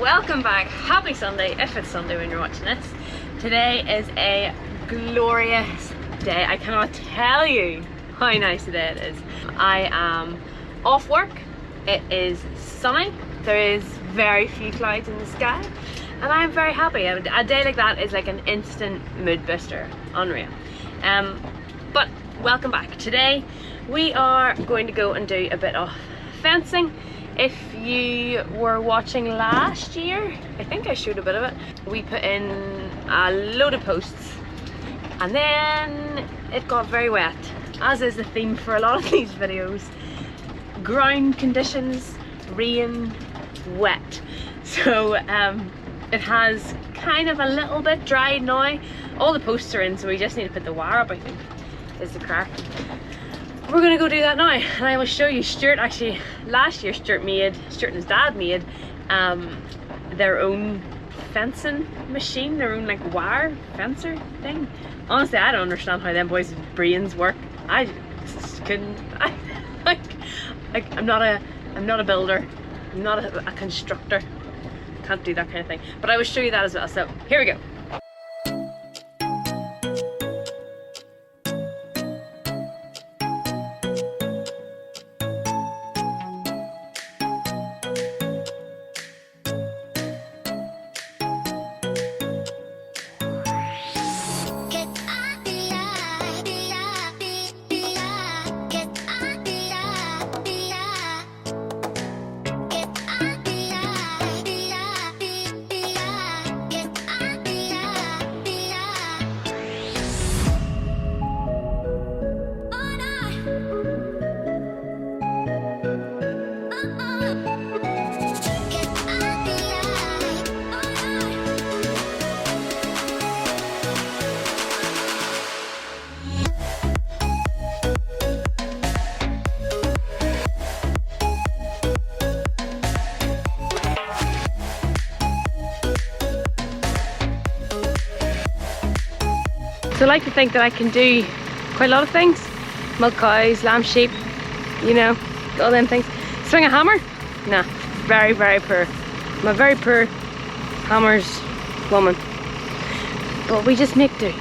welcome back. Happy Sunday, if it's Sunday when you're watching this. Today is a glorious day. I cannot tell you how nice a day it is. I am off work. It is sunny. There is very few clouds in the sky, and I'm very happy. A day like that is like an instant mood booster. Unreal. But welcome back. Today we are going to go and do a bit of fencing. If you were watching last year, I think I showed a bit of it. We put in a load of posts and then it got very wet, as is the theme for a lot of these videos. Ground conditions, rain, wet. So it has kind of a little bit dried now. All the posts are in, so we just need to put the wire up, I think, is the crack. We're gonna go do that now, and I will show you. Stuart actually, last year Stuart and his dad made their own fencing machine, their own like wire fencer thing. Honestly, I don't understand how them boys' brains work. I just couldn't. I'm not a builder. I'm not a constructor. Can't do that kind of thing. But I will show you that as well. So here we go. So I like to think that I can do quite a lot of things. Milk cows, lamb, sheep, you know, all them things. Swing a hammer? Nah, very, very poor. I'm a very poor hammers woman. But we just make do.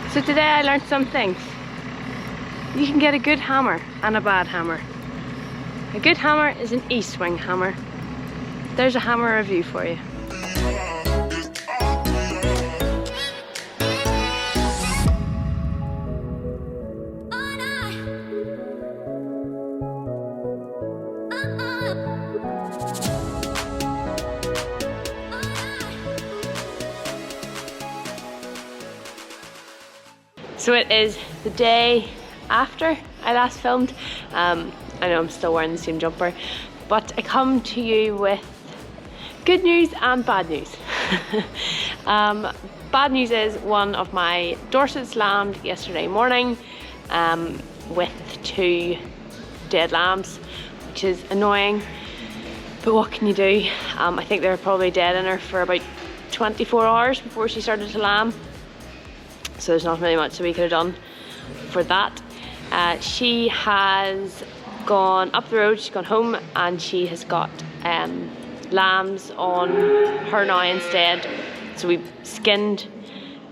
So today I learned some things. You can get a good hammer and a bad hammer. A good hammer is an E-swing hammer. There's a hammer review for you. So it is the day after I last filmed. I know I'm still wearing the same jumper, but I come to you with good news and bad news. Bad news is one of my Dorsets lambed yesterday morning with 2 dead lambs, which is annoying, but what can you do? I think they were probably dead in her for about 24 hours before she started to lamb. So there's not really much that we could have done for that. She has gone up the road, she's gone home, and she has got lambs on her now instead. So we skinned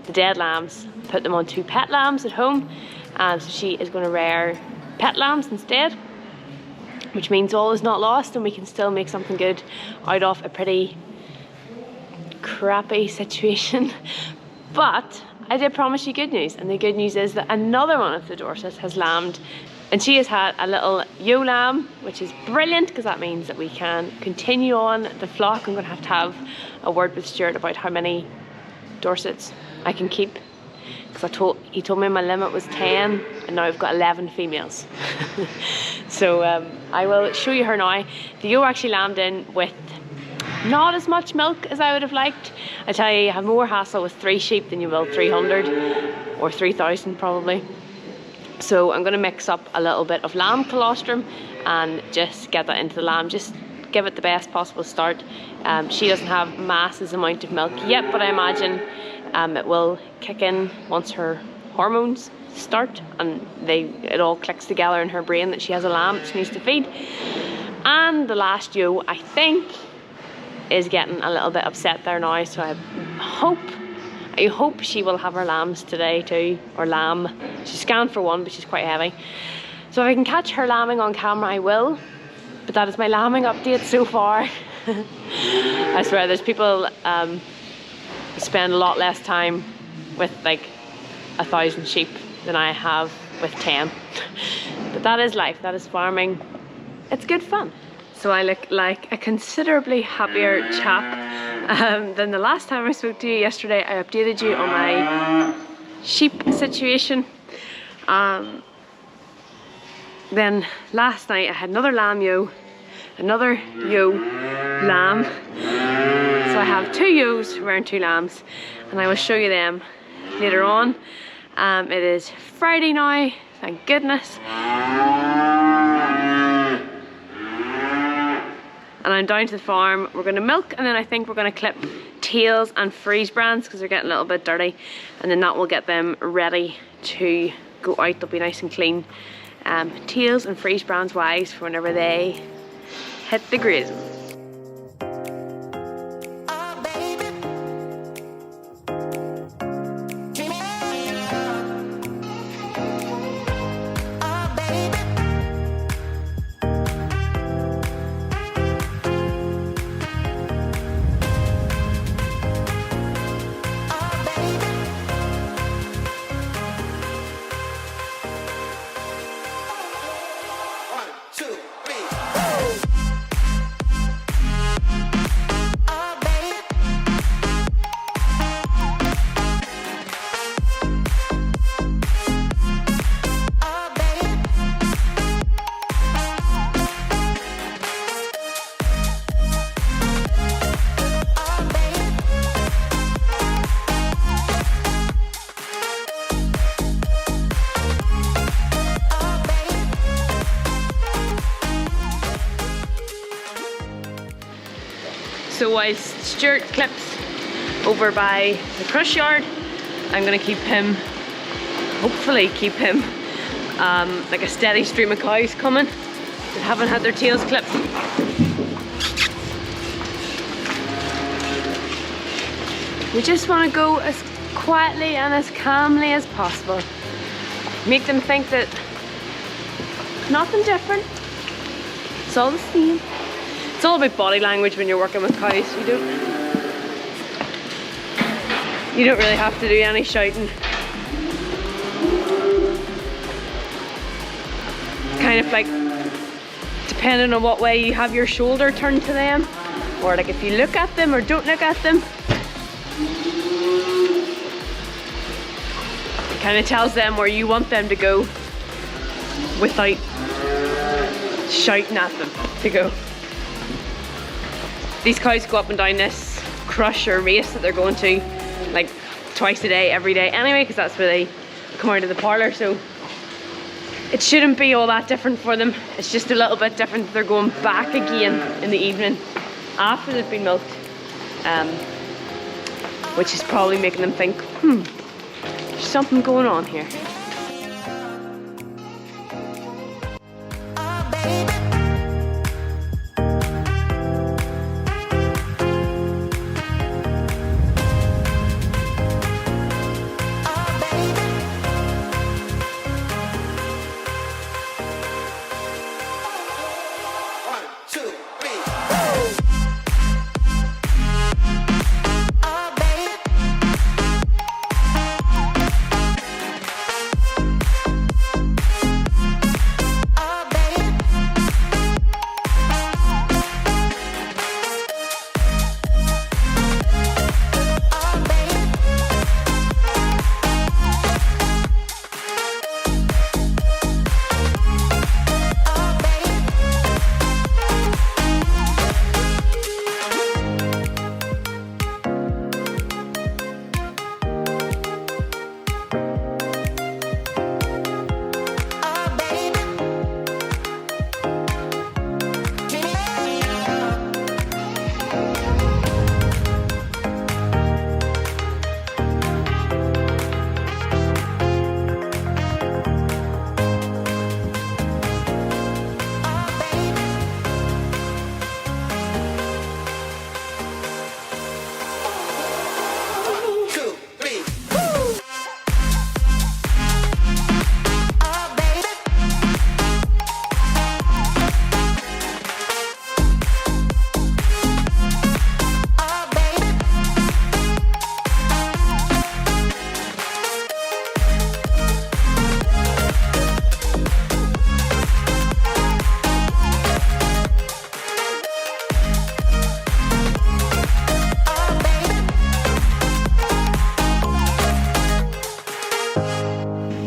the dead lambs, put them on 2 pet lambs at home, and so she is going to rear pet lambs instead, which means all is not lost and we can still make something good out of a pretty crappy situation. But I did promise you good news, and the good news is that another one of the Dorsets has lambed, and she has had a little ewe lamb, which is brilliant because that means that we can continue on the flock. I'm going to have a word with Stuart about how many Dorsets I can keep, because he told me my limit was 10 and now I've got 11 females. So I will show you her now. The ewe actually lambed in with not as much milk as I would have liked. I tell you, you have more hassle with 3 sheep than you will 300 or 3,000 probably. So I'm going to mix up a little bit of lamb colostrum and just get that into the lamb. Just give it the best possible start. She doesn't have masses amount of milk yet, but I imagine it will kick in once her hormones start and it all clicks together in her brain that she has a lamb that she needs to feed. And the last ewe, I think, is getting a little bit upset there now, so I hope she will have her lambs today too, or lamb. She's scanned for one, but she's quite heavy. So if I can catch her lambing on camera, I will. But that is my lambing update so far. I swear, there's people spend a lot less time with like 1,000 sheep than I have with 10. But that is life, that is farming. It's good fun. So I look like a considerably happier chap than the last time I spoke to you. Yesterday I updated you on my sheep situation. Then last night I had another lamb ewe, another ewe lamb. So I have 2 ewes wearing 2 lambs, and I will show you them later on. It is Friday now, thank goodness. And I'm down to the farm. We're going to milk, and then I think we're going to clip tails and freeze brands because they're getting a little bit dirty, and then that will get them ready to go out. They'll be nice and clean. Tails and freeze brands wise for whenever they hit the grazing. So whilst Stuart clips over by the crush yard, I'm going to keep him, hopefully keep him like a steady stream of cows coming that haven't had their tails clipped. We just want to go as quietly and as calmly as possible. Make them think that nothing different, it's all the same. It's all about body language when you're working with cows. You don't really have to do any shouting. Kind of like depending on what way you have your shoulder turned to them, or like if you look at them or don't look at them, it kind of tells them where you want them to go without shouting at them to go. These cows go up and down this crush or race that they're going to like twice a day, every day anyway, because that's where they come out of the parlour, so it shouldn't be all that different for them. It's just a little bit different. They're going back again in the evening after they've been milked, which is probably making them think, there's something going on here.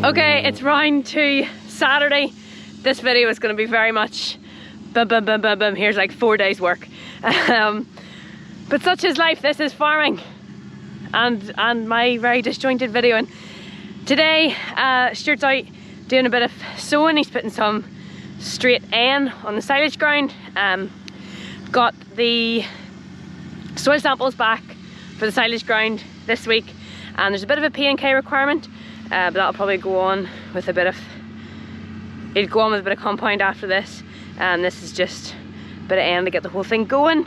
Okay, it's round to Saturday. This video is going to be very much boom, boom, boom, boom, boom. Here's like 4 days work. But such is life. This is farming and my very disjointed video. And today Stuart's out doing a bit of sowing. He's putting some straight N on the silage ground. Got the soil samples back for the silage ground this week, and there's a bit of a P&K requirement, but that'll probably go on with a bit of, it'll go on with a bit of compound after this, and this is just a bit of N to get the whole thing going.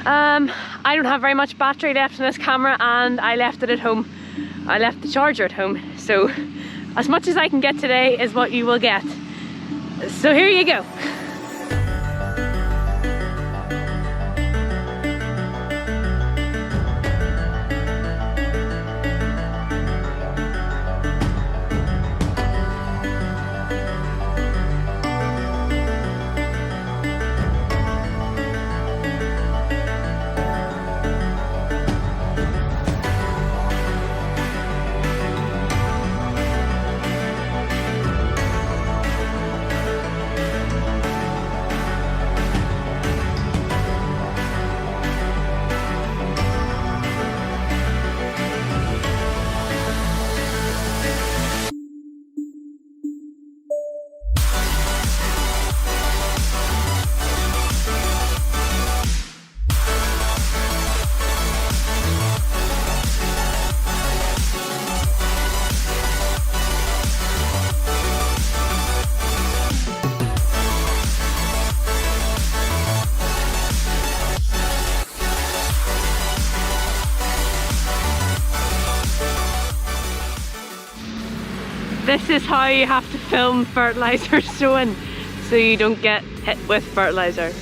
I don't have very much battery left in this camera, and I left it at home. I left the charger at home, so as much as I can get today is what you will get. So here you go. This is how you have to film fertilizer sowing so you don't get hit with fertilizer.